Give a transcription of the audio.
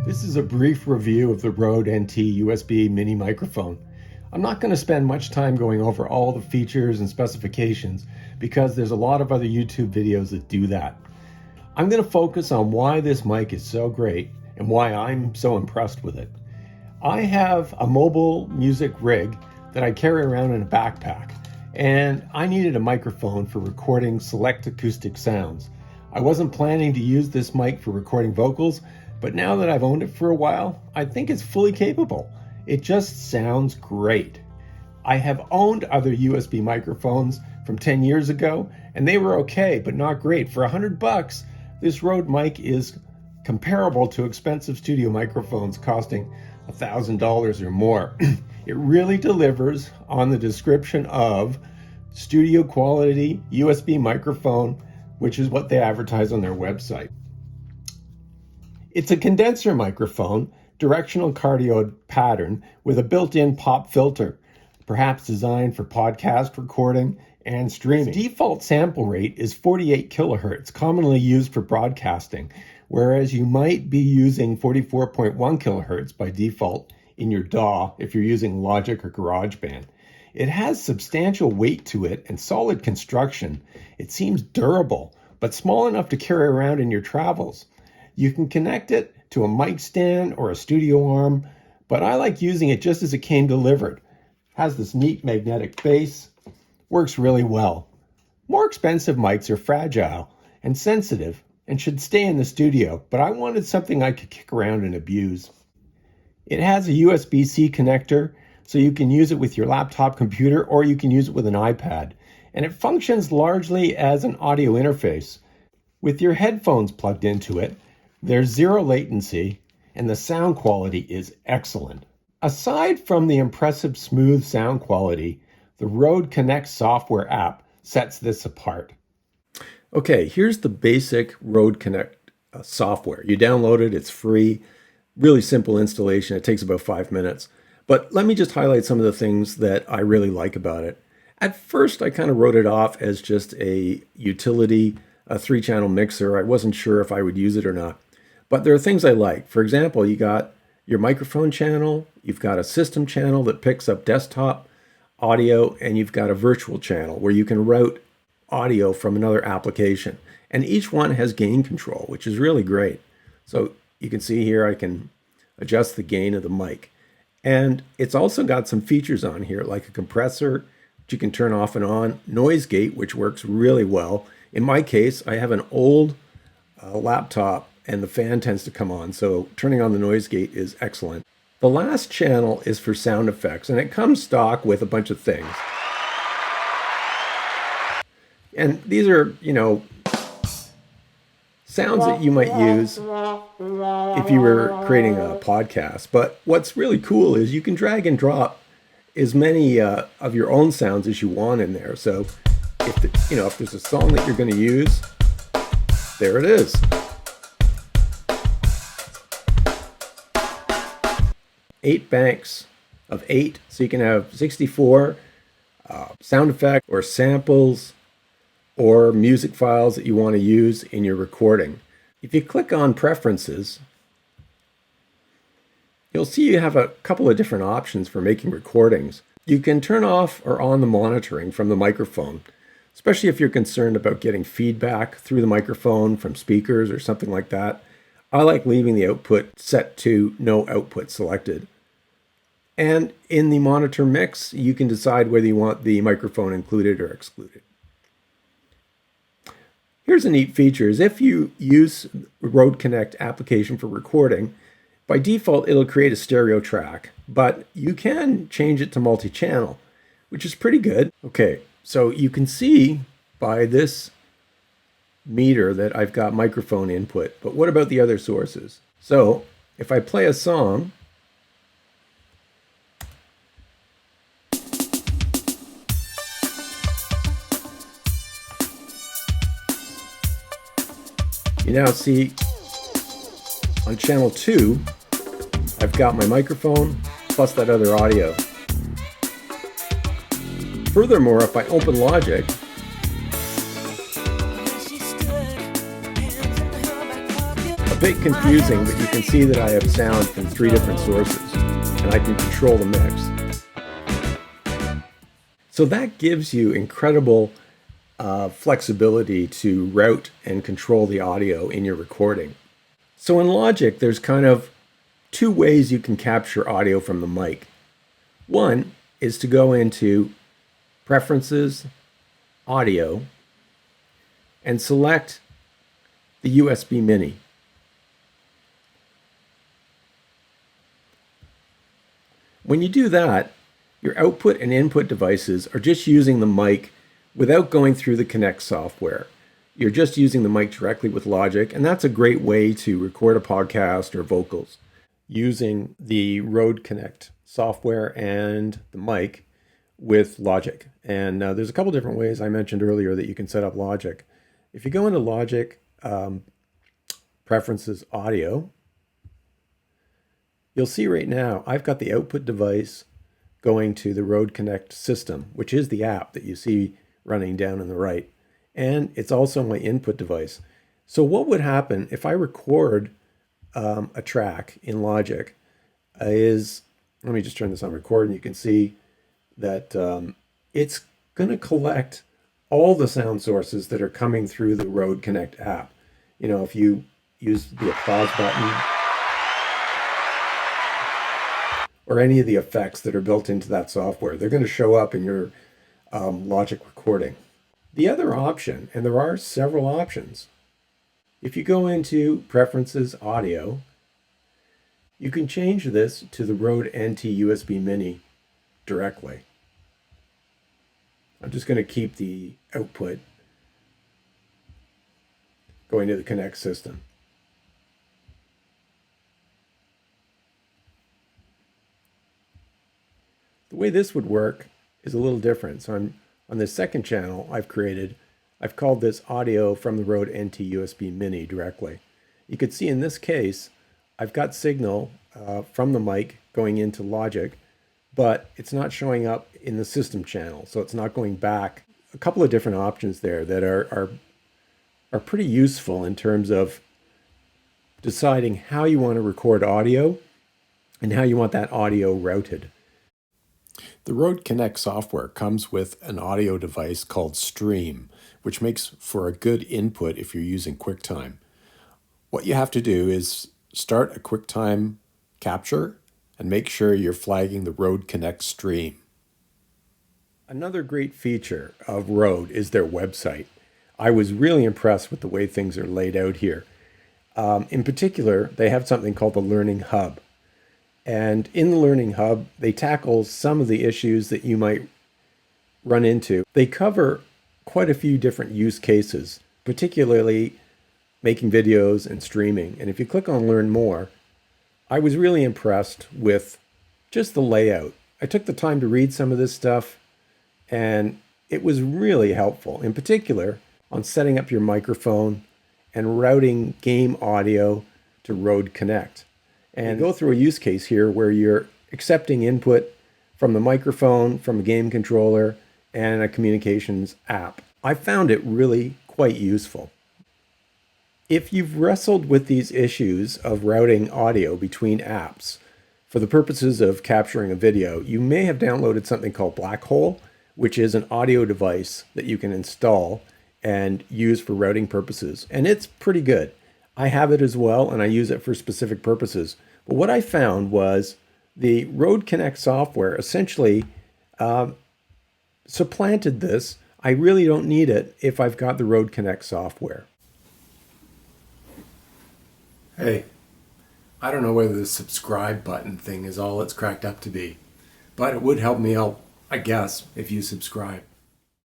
This is a brief review of the Rode NT USB mini microphone. I'm not going to spend much time going over all the features and specifications because there's a lot of other YouTube videos that do that. I'm going to focus on why this mic is so great and why I'm so impressed with it. I have a mobile music rig that I carry around in a backpack, and I needed a microphone for recording select acoustic sounds. I wasn't planning to use this mic for recording vocals, but now that I've owned it for a while, I think it's fully capable. It just sounds great. I have owned other USB microphones from 10 years ago, and they were okay, but not great. For $100, this Rode mic is comparable to expensive studio microphones costing $1,000 or more. It really delivers on the description of studio quality USB microphone, which is what they advertise on their website. It's a condenser microphone, directional cardioid pattern with a built-in pop filter, perhaps designed for podcast recording and streaming. Its default sample rate is 48 kilohertz, commonly used for broadcasting, whereas you might be using 44.1 kilohertz by default in your DAW if you're using Logic or GarageBand. It has substantial weight to it and solid construction. It seems durable, but small enough to carry around in your travels. You can connect it to a mic stand or a studio arm, but I like using it just as it came delivered. Has this neat magnetic base, works really well. More expensive mics are fragile and sensitive and should stay in the studio, but I wanted something I could kick around and abuse. It has a USB-C connector, so you can use it with your laptop computer or you can use it with an iPad, and it functions largely as an audio interface. With your headphones plugged into it, there's zero latency, and the sound quality is excellent. Aside from the impressive smooth sound quality, the Rode Connect software app sets this apart. Okay, here's the basic Rode Connect software. You download it, it's free, really simple installation. It takes about 5 minutes. But let me just highlight some of the things that I really like about it. At first, I kind of wrote it off as just a utility, a 3-channel mixer. I wasn't sure if I would use it or not. But there are things I like. For example, you got your microphone channel, you've got a system channel that picks up desktop audio, and you've got a virtual channel where you can route audio from another application. And each one has gain control, which is really great. So you can see here I can adjust the gain of the mic. And it's also got some features on here like a compressor, which you can turn off and on, noise gate, which works really well. In my case, I have an old laptop and the fan tends to come on, so turning on the noise gate is excellent. The last channel is for sound effects, and it comes stock with a bunch of things. And these are, sounds that you might use if you were creating a podcast. But what's really cool is you can drag and drop as many of your own sounds as you want in there. So if there's a song that you're going to use, there it is. Eight banks of 8, so you can have 64 sound effects or samples or music files that you want to use in your recording. If you click on Preferences, you'll see you have a couple of different options for making recordings. You can turn off or on the monitoring from the microphone, especially if you're concerned about getting feedback through the microphone from speakers or something like that. I like leaving the output set to no output selected. And in the monitor mix, you can decide whether you want the microphone included or excluded. Here's a neat feature, is if you use Rode Connect application for recording, by default it'll create a stereo track, but you can change it to multi-channel, which is pretty good. Okay, so you can see by this meter that I've got microphone input, but what about the other sources? So if I play a song, you now see on channel 2, I've got my microphone plus that other audio. Furthermore, if I open Logic, a bit confusing, but you can see that I have sound from 3 different sources, and I can control the mix. So that gives you incredible flexibility to route and control the audio in your recording. So in Logic, there's kind of 2 ways you can capture audio from the mic. One is to go into Preferences, Audio, and select the USB Mini. When you do that, your output and input devices are just using the mic without going through the Connect software. You're just using the mic directly with Logic, and that's a great way to record a podcast or vocals using the Rode Connect software and the mic with Logic. And there's a couple different ways I mentioned earlier that you can set up Logic. If you go into Logic, Preferences, Audio, you'll see right now I've got the output device going to the Rode Connect system, which is the app that you see running down on the right. And it's also my input device. So what would happen if I record a track in Logic is, let me just turn this on record, and you can see that it's going to collect all the sound sources that are coming through the Rode Connect app. You know, if you use the applause button or any of the effects that are built into that software, they're going to show up in your Logic recording. The other option, and there are several options, if you go into Preferences, Audio, you can change this to the Rode NT USB Mini directly. I'm just going to keep the output going to the Connect system. The way this would work is a little different. So on the second channel I've called this audio from the Rode NT USB Mini directly. You could see in this case, I've got signal from the mic going into Logic, but it's not showing up in the system channel, so it's not going back. A couple of different options there that are pretty useful in terms of deciding how you want to record audio and how you want that audio routed. The Rode Connect software comes with an audio device called Stream, which makes for a good input if you're using QuickTime. What you have to do is start a QuickTime capture and make sure you're flagging the Rode Connect Stream. Another great feature of Rode is their website. I was really impressed with the way things are laid out here. In particular, they have something called the Learning Hub. And in the Learning Hub, they tackle some of the issues that you might run into. They cover quite a few different use cases, particularly making videos and streaming. And if you click on Learn More, I was really impressed with just the layout. I took the time to read some of this stuff, and it was really helpful, in particular on setting up your microphone and routing game audio to Rode Connect. And go through a use case here where you're accepting input from the microphone, from a game controller, and a communications app. I found it really quite useful. If you've wrestled with these issues of routing audio between apps for the purposes of capturing a video, you may have downloaded something called Black Hole, which is an audio device that you can install and use for routing purposes. And it's pretty good. I have it as well, and I use it for specific purposes. But what I found was the Rode Connect software essentially supplanted this. I really don't need it if I've got the Rode Connect software. Hey, I don't know whether the subscribe button thing is all it's cracked up to be, but it would help me out, I guess, if you subscribe.